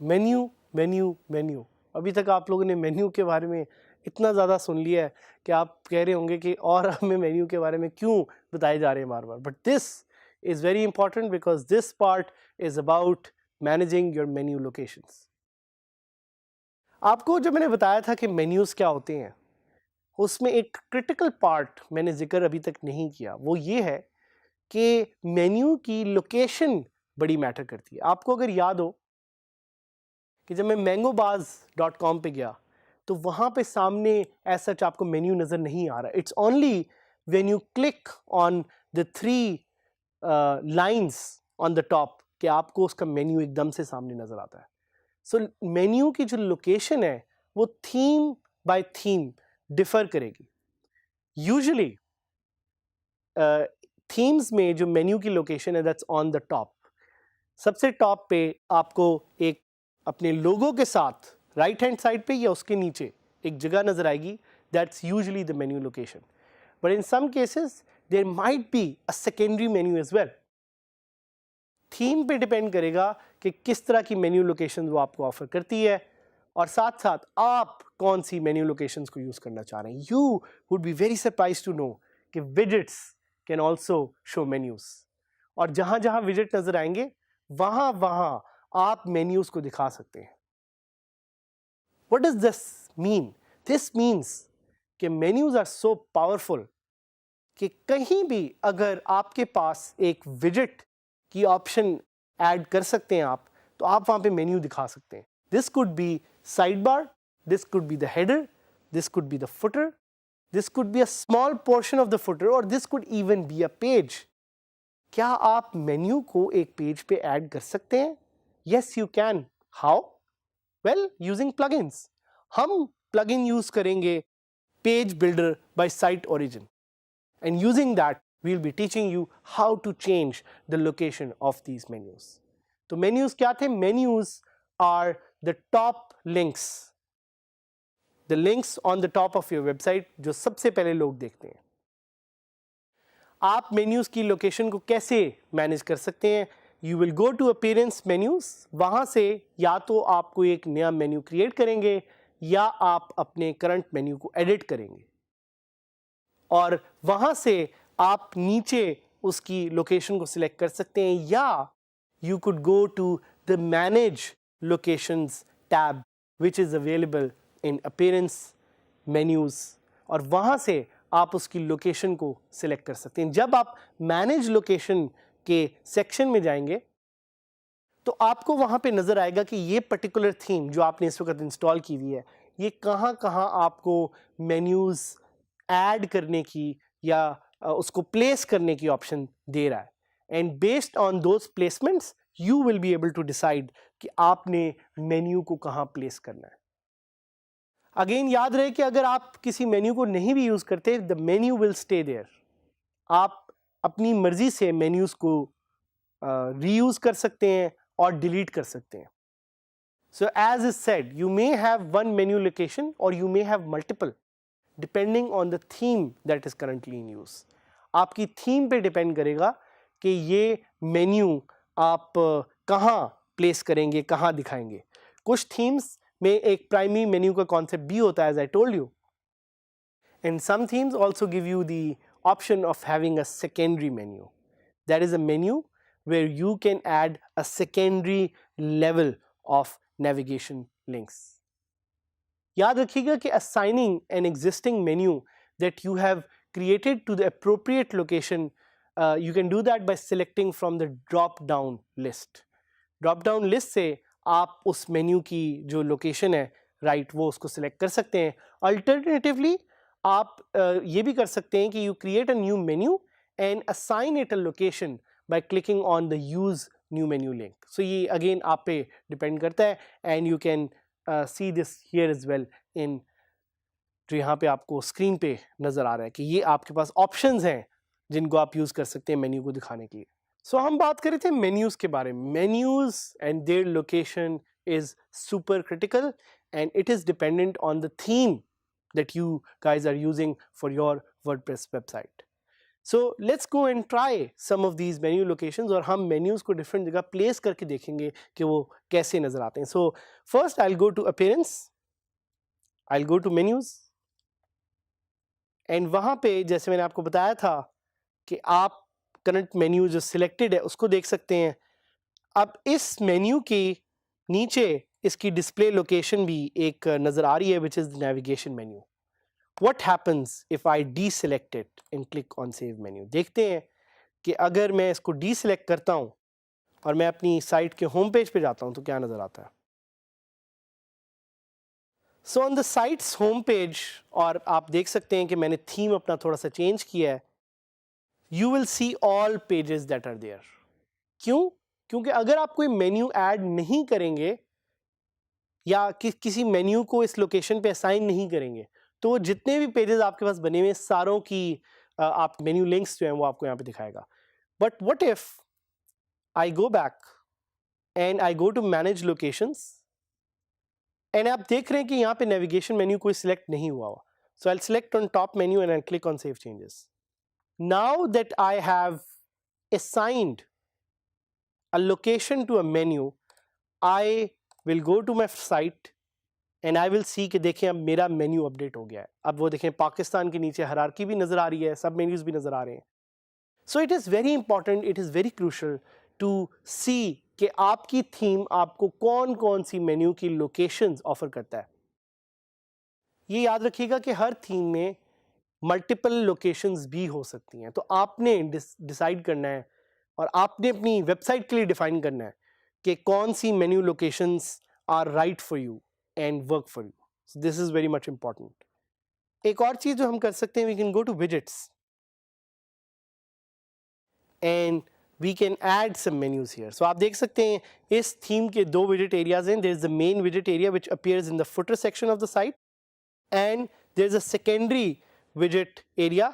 Menu menu menu, अभी तक आप लोगों ने मेन्यू के बारे में इतना ज़्यादा सुन लिया है कि आप कह रहे होंगे कि और हमें मेन्यू के बारे में क्यों बताए जा रहे हैं बार बार। But this is very important because this part is about managing your menu locations. आपको जो मैंने बताया था कि मेन्यूज़ क्या होते हैं, उसमें एक क्रिटिकल पार्ट मैंने जिक्र अभी तक नहीं किया, वो ये है कि मेन्यू की लोकेशन बड़ी मैटर करती है। आपको अगर याद हो कि जब मैं mangobaz.com पे गया तो वहाँ पे सामने एज सच आपको मेन्यू नज़र नहीं आ रहा। It's only when you click on the 3 lines on the top कि आपको उसका मेन्यू एकदम से सामने नज़र आता है। सो मेन्यू की जो लोकेशन है वो थीम बाय थीम डिफर करेगी। यूजुअली थीम्स में जो मेन्यू की लोकेशन है दैट्स ऑन द टॉप। सबसे टॉप पे आपको एक अपने लोगो के साथ राइट हैंड साइड पे या उसके नीचे एक जगह नजर आएगी, that's usually the menu location. But in some cases there might be a secondary menu as well. Theme पे डिपेंड करेगा कि किस तरह की मेन्यू लोकेशन वो आपको ऑफर करती है और साथ साथ आप कौन सी मेन्यू लोकेशंस को यूज करना चाह रहे हैं। You would be very surprise to know कि widgets can also show menus, और जहां जहां विजेट नजर आएंगे वहां वहां आप मेन्यूज को दिखा सकते हैं। What does this mean? This means कि मेन्यूज आर सो पावरफुल कि कहीं भी अगर आपके पास एक विजेट की ऑप्शन ऐड कर सकते हैं आप, तो आप वहां पे मेन्यू दिखा सकते हैं। This could be side bar, this could be the header, this could be the footer, this could be a small portion of the footer, और this could even be a page. क्या आप menu को एक page पे add कर सकते हैं? Yes, you can. How? Well, using plugins. हम plugin यूज करेंगे Page Builder by Site Origin, and using that we'll be teaching you how to change the location of these menus. तो menus क्या थे? Menus are the top links, the links on the top of your website जो सबसे पहले लोग देखते हैं। आप menus की location को कैसे manage कर सकते हैं? You will go to appearance menus, वहाँ से या तो आप कोई एक नया मेन्यू क्रिएट करेंगे या आप अपने करंट मेन्यू को एडिट करेंगे, और वहाँ से आप नीचे उसकी लोकेशन को सिलेक्ट कर सकते हैं, या you could go to the manage locations tab which is available in appearance menus, और वहाँ से आप उसकी लोकेशन को सिलेक्ट कर सकते हैं। जब आप मैनेज लोकेशन के सेक्शन में जाएंगे तो आपको वहां पे नजर आएगा कि ये पर्टिकुलर थीम जो आपने इस वक्त इंस्टॉल की हुई है, ये कहाँ कहाँ आपको मेन्यूज ऐड करने की या उसको प्लेस करने की ऑप्शन दे रहा है। And based on those placements you will be able to decide कि आपने मेन्यू को कहाँ प्लेस करना है। अगेन याद रहे कि अगर आप किसी मेन्यू को नहीं भी यूज करते, the menu will stay there. आप अपनी मर्जी से मेन्यूज को रीयूज कर सकते हैं और डिलीट कर सकते हैं। So as is said, you may have one menu location or you may have multiple depending on the theme that is currently in use. आपकी थीम पे डिपेंड करेगा कि ये मेन्यू आप कहाँ प्लेस करेंगे, कहाँ दिखाएंगे। कुछ थीम्स में एक प्राइमरी मेन्यू का कॉन्सेप्ट भी होता है, as I told you. And some themes also give you the option of having a secondary menu. That is a menu where you can add a secondary level of navigation links. याद रखिएगा कि assigning an existing menu that you have created to the appropriate location, you can do that by selecting from the drop down list. Drop down list से आप उस menu की जो location है right वो उसको सिलेक्ट कर सकते हैं। अल्टरनेटिवली आप ये भी कर सकते हैं कि you create a new menu and assign it a location by clicking on the use new menu link. So ये again आप पे डिपेंड करता है, and you can see this here as well in जो यहाँ पे आपको स्क्रीन पे नज़र आ रहा है कि ये आपके पास ऑप्शंस हैं जिनको आप यूज़ कर सकते हैं मेन्यू को दिखाने के लिए। सो हम बात कर रहे थे मेन्यूज़ के बारे में। Menus and their location is super critical and it is dependent on the theme that you guys are using for your WordPress website. So let's go and try some of these menu locations और हम menus को different जगह place करके देखेंगे कि वो कैसे नज़र आते हैं. So first I'll go to appearance, I'll go to menus and वहाँ पे जैसे मैंने आपको बताया था कि आप current menu जो selected है उसको देख सकते हैं. अब इस menu के नीचे इसकी display location भी एक नज़र आ रही है which is the navigation menu. What happens if I deselect it and click on save menu? देखते हैं कि अगर मैं इसको deselect करता हूँ और मैं अपनी साइट के होम पेज पे जाता हूँ तो क्या नज़र आता है. So on the site's home page और आप देख सकते हैं कि मैंने थीम अपना थोड़ा सा चेंज किया है. You will see all pages that are there. क्यों? क्योंकि अगर आप कोई मेन्यू ऐड नहीं करेंगे या किसी मेन्यू को इस लोकेशन पे असाइन नहीं करेंगे तो जितने भी पेजेस आपके पास बने हुए सारों की आप मेन्यू लिंक्स जो हैं वो आपको यहाँ पे दिखाएगा. But what if I go back and I go to manage locations and आप देख रहे हैं कि यहाँ पे नेविगेशन मेन्यू कोई सिलेक्ट नहीं हुआ हुआ. So I select on top menu and I click on save changes. Now that I have assigned a location to a menu I will go to my site and I will see कि देखें अब मेरा menu update हो गया है. अब वो देखें पाकिस्तान के नीचे हायरार्की भी नज़र आ रही है, सब मेन्यूज़ भी नज़र आ रहे हैं. So it is very important, it is very crucial to see कि आपकी थीम आपको कौन कौन सी मेन्यू की लोकेशंस ऑफर करता है. ये याद रखिएगा कि हर थीम में मल्टीपल लोकेशंस भी हो सकती हैं. तो आपने डिसाइड करना है और आपने अपनी वेबसाइट के लिए डिफाइन करना है कि कौन सी menu locations are right for you and work for you. So this is very much important. एक और चीज जो हम कर सकते हैं, we can go to widgets and we can add some menus here. So आप देख सकते हैं इस theme के दो widget areas हैं. There is the main widget area which appears in the footer section of the site and there is a secondary widget area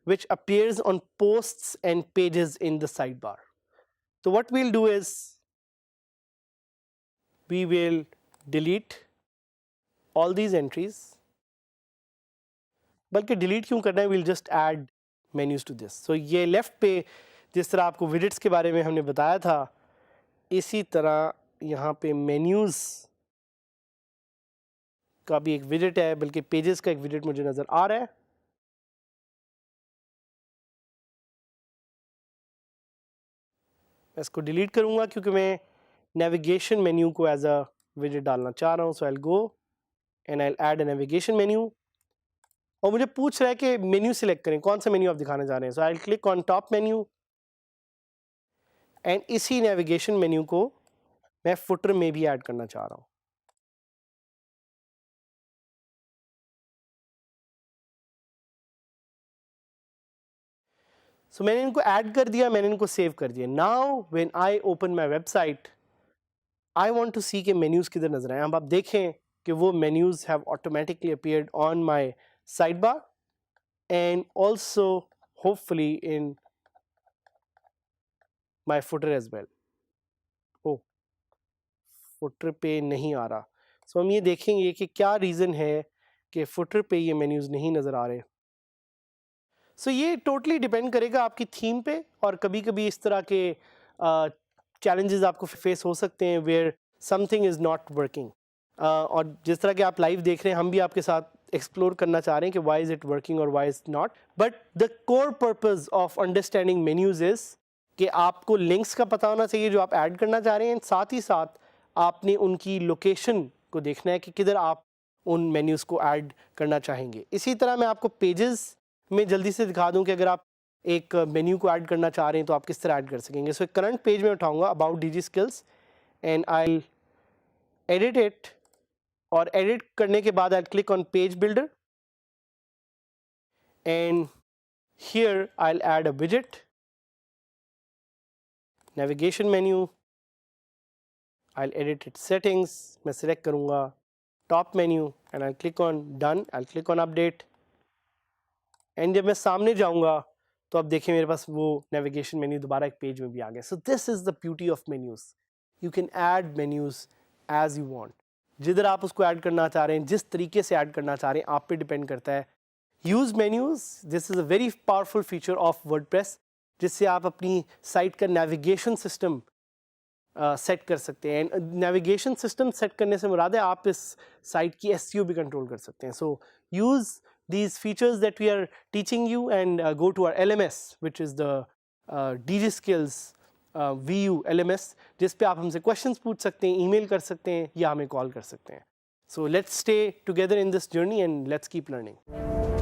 which appears on posts and pages in the sidebar. So what we'll do is we will delete all these entries. बल्कि delete क्यों करना है, we'll just add menus to this. So ये left पे जिस तरह आपको widgets के बारे में हमने बताया था इसी तरह यहाँ पे menus का भी एक widget है, बल्कि pages का एक widget मुझे नज़र आ रहा है. मैं इसको डिलीट करूँगा क्योंकि मैं navigation menu को as a widget डालना चाह रहा हूँ. So I'll go and I'll add a navigation menu. और मुझे पूछ रहा है कि मेन्यू सिलेक्ट करें, कौन सा मेन्यू आप दिखाना चाह रहे हैं. So I will click on top menu and इसी नेविगेशन मेन्यू को मैं फुटर में भी ऐड करना चाह रहा हूं. सो मैंने इनको ऐड कर दिया, मैंने इनको सेव कर दिया. Now when I open my website I want to see के मेन्यूज किधर नजर आए. अब आप देखें कि वो menus have automatically appeared on my side bar and also hopefully in my footer as well. oh footer पे नहीं आ रहा. so हम ये देखेंगे कि क्या रीज़न है कि footer पे ये menus नहीं नज़र आ रहे. so ये totally depend करेगा आपकी थीम पे और कभी कभी इस तरह के challenges आपको फेस हो सकते हैं where something is not working. और जिस तरह के आप लाइव देख रहे हैं हम भी आपके साथ एक्सप्लोर करना चाह रहे हैं कि why is it working और why is not. but the core purpose of understanding menus is कि आपको लिंक्स का पता होना चाहिए जो आप ऐड करना चाह रहे हैं. साथ ही साथ आपने उनकी लोकेशन को देखना है कि किधर आप उन मेन्यूज़ को ऐड करना चाहेंगे. इसी तरह मैं आपको पेजेस में जल्दी से दिखा दूं कि अगर आप एक मेन्यू को ऐड करना चाह रहे हैं तो आप किस तरह ऐड कर सकेंगे. सो करंट पेज में उठाऊंगा about DG Skills and I edit it और एडिट करने के बाद I click on page builder and here I add a विजेट. Navigation menu, I edit it settings, मैं सिलेक्ट करूँगा top menu and I'll click on done, I'll click on update and जब मैं सामने जाऊंगा तो अब देखिए मेरे पास वो navigation menu दोबारा एक पेज में भी आ गया. So this is the beauty of menus. You can add menus as you want. जिधर आप उसको ऐड करना चाह रहे हैं, जिस तरीके से ऐड करना चाह रहे हैं, आप पे डिपेंड करता है. Use menus, this is a very powerful feature of WordPress, जिससे आप अपनी साइट का नेविगेशन सिस्टम सेट कर सकते हैं. नेविगेशन सिस्टम सेट करने से मुराद है आप इस साइट की SEO भी कंट्रोल कर सकते हैं. So use these features that we are teaching you and go to our LMS, which is the DigiSkills VU LMS, जिस पे आप हमसे questions पूछ सकते हैं, email कर सकते हैं या हमें call कर सकते हैं. So let's stay together in this journey and let's keep learning.